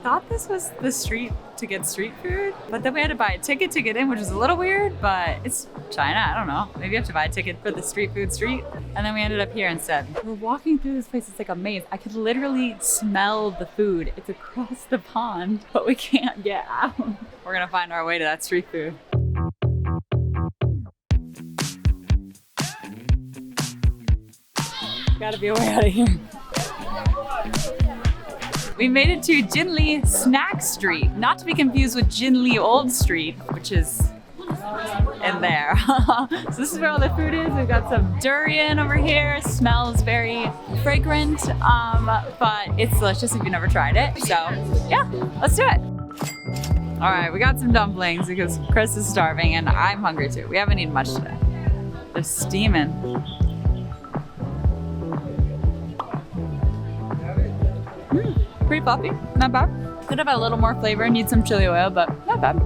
thought this was the street to get street food, but then we had to buy a ticket to get in, which is a little weird, but it's China, I don't know. Maybe you have to buy a ticket for the street food street. And then we ended up here instead. We're walking through this place, it's like a maze. I could literally smell the food. It's across the pond, but we can't get out. We're gonna find our way to that street food. Gotta be a way out of here. We made it to Jinli Street, not to be confused with Jinli Old Street, which is in there. So this is where all the food is. We've got some durian over here. It smells very fragrant, but it's delicious if you've never tried it. So yeah, let's do it. All right, we got some dumplings because Chris is starving and I'm hungry too. We haven't eaten much today. They're steaming. Pretty fluffy, not bad. Could have had a little more flavor, need some chili oil, but not bad.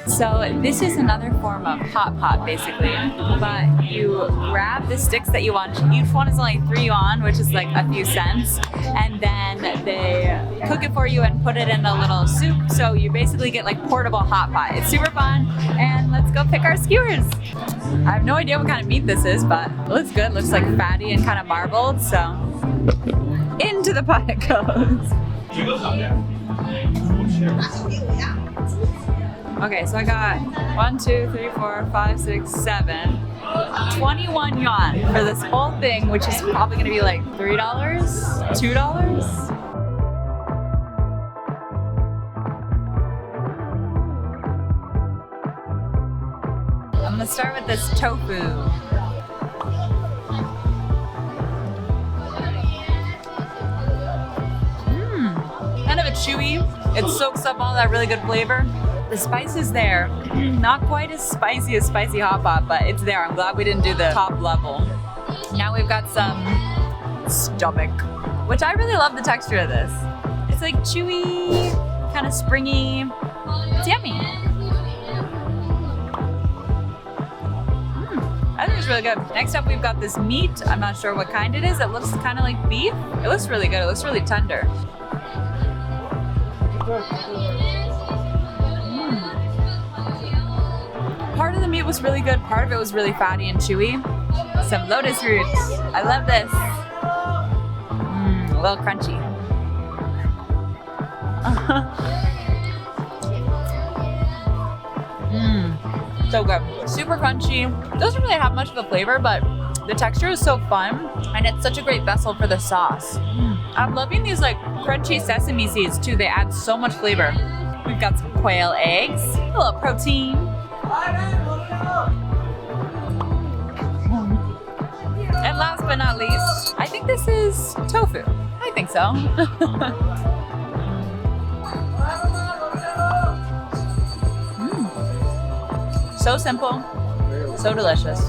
So this is another form of hot pot basically, but you grab the sticks that you want. Each one is only 3 yuan, which is like a few cents, and then they cook it for you and put it in a little soup. So you basically get like portable hot pot. It's super fun, and let's go pick our skewers. I have no idea what kind of meat this is, but it looks good. It looks like fatty and kind of marbled, so into the pot it goes. Okay, so I got 1, 2, 3, 4, 5, 6, 7, 21 yuan for this whole thing, which is probably gonna be like $3, $2. I'm gonna start with this tofu. Kind of a chewy. It soaks up all that really good flavor. The spice is there. Not quite as spicy as spicy hot pot, but it's there. I'm glad we didn't do the top level. Now we've got some stomach, which I really love the texture of this. It's like chewy, kind of springy. It's yummy. I think it's really good. Next up, we've got this meat. I'm not sure what kind it is. It looks kind of like beef. It looks really good. It looks really tender. Part of the meat was really good. Part of it was really fatty and chewy. Some lotus roots. I love this. A little crunchy. So good. Super crunchy. Doesn't really have much of a flavor, but the texture is so fun, and it's such a great vessel for the sauce. I'm loving these like crunchy sesame seeds too. They add so much flavor. We've got some quail eggs, a little protein. And last but not least, I think this is tofu. I think so. So simple, so delicious.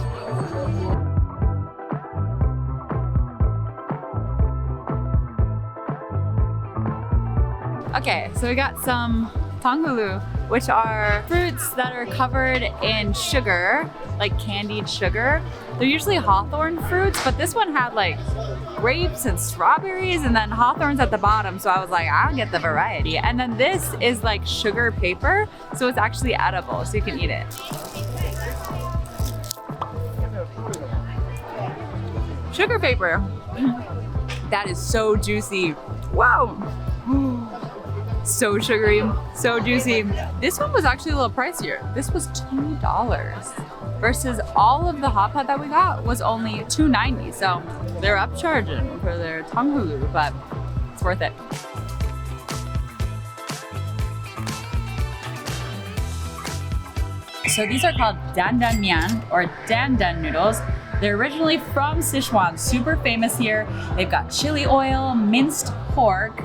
Okay, so we got some tanghulu, which are fruits that are covered in sugar, like candied sugar. They're usually hawthorn fruits, but this one had like grapes and strawberries and then hawthorns at the bottom. So I was like, I'll get the variety. And then this is like sugar paper, so it's actually edible, so you can eat it. Sugar paper. That is so juicy. Wow. So sugary, so juicy. This one was actually a little pricier. This was $2 versus all of the hot pot that we got was only $2.90. So they're upcharging for their tanghulu, but it's worth it. So these are called Dandan or Dandan noodles. They're originally from Sichuan, super famous here. They've got chili oil, minced pork.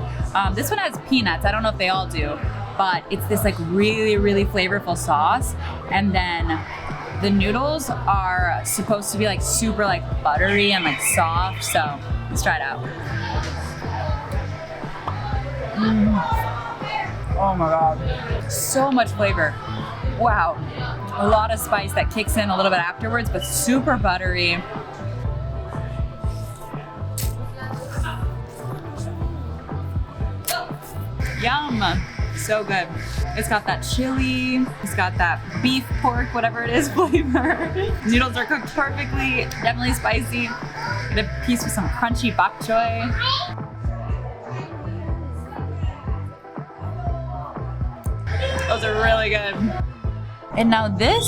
This one has peanuts. I don't know if they all do, but it's this like really, really flavorful sauce. And then the noodles are supposed to be like super like buttery and like soft. So let's try it out. Oh my God. So much flavor. Wow. A lot of spice that kicks in a little bit afterwards, but super buttery. Yum. So good. It's got that chili, it's got that beef, pork, whatever it is flavor. Noodles are cooked perfectly, definitely spicy. Get a piece with some crunchy bok choy. Those are really good. And now this,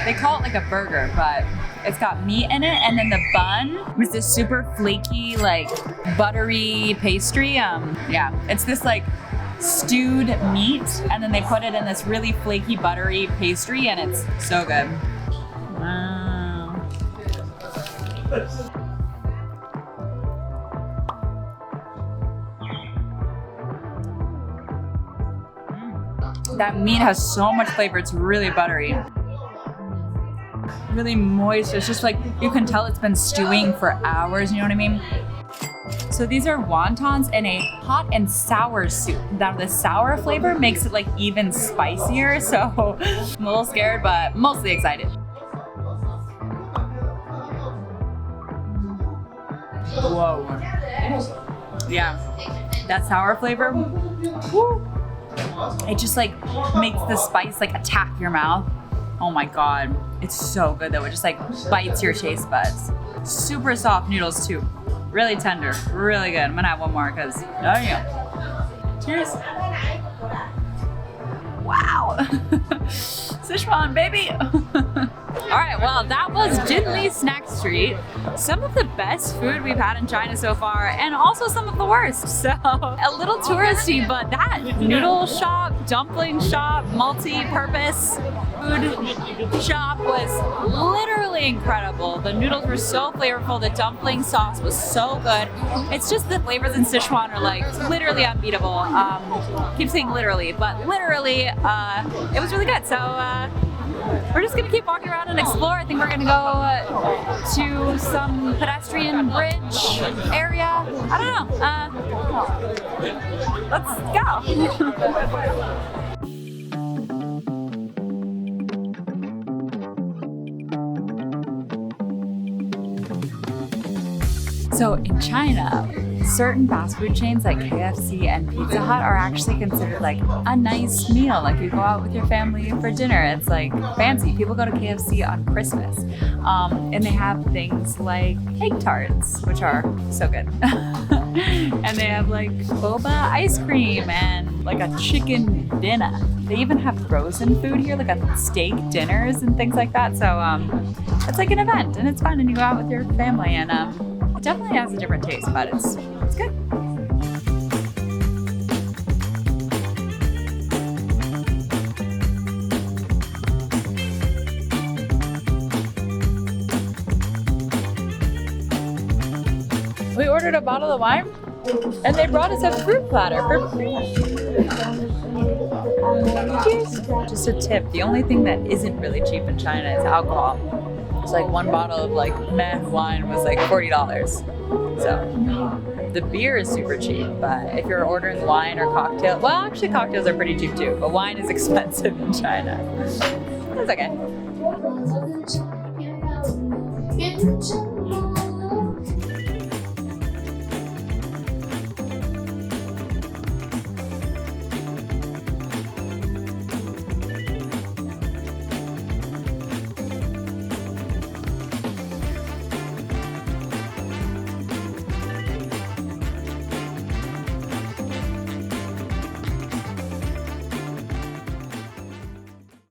they call it like a burger, but it's got meat in it, and then the bun is this super flaky, like buttery pastry. Yeah, it's this like stewed meat, and then they put it in this really flaky, buttery pastry, and it's so good. Wow. That meat has so much flavor. It's really buttery. Really moist. It's just like, you can tell it's been stewing for hours, you know what I mean? So these are wontons in a hot and sour soup. Now the sour flavor makes it like even spicier, so I'm a little scared, but mostly excited. Whoa. Yeah, that sour flavor, woo. It just like makes the spice like attack your mouth. Oh my God, it's so good though. It just like bites your taste buds. Super soft noodles too. Really tender, really good. I'm gonna have one more because, oh yeah. Cheers. Wow. Sichuan, baby. All right, well, that was Jinli Street. Some of the best food we've had in China so far, and also some of the worst. So a little touristy, but that noodle shop, dumpling shop, multi-purpose food shop was literally incredible. The noodles were so flavorful. The dumpling sauce was so good. It's just the flavors in Sichuan are like literally unbeatable. Keep saying literally, but literally, it was really good. So we're just gonna keep walking around and explore. I think we're gonna go to some pedestrian bridge area. I don't know. Let's go. So in China, certain fast food chains like KFC and Pizza Hut are actually considered like a nice meal. Like you go out with your family for dinner, it's like fancy. People go to KFC on Christmas. And they have things like egg tarts, which are so good. And they have like boba ice cream and like a chicken dinner. They even have frozen food here, like a steak dinners and things like that. So it's like an event and it's fun, and you go out with your family, and it definitely has a different taste, but it's good. We ordered a bottle of wine, and they brought us a fruit platter for free. Cheers. Just a tip, the only thing that isn't really cheap in China is alcohol. It's like one bottle of like meh wine was like $40. So the beer is super cheap, but if you're ordering wine or cocktail, well, actually cocktails are pretty cheap too, but wine is expensive in China. It's okay.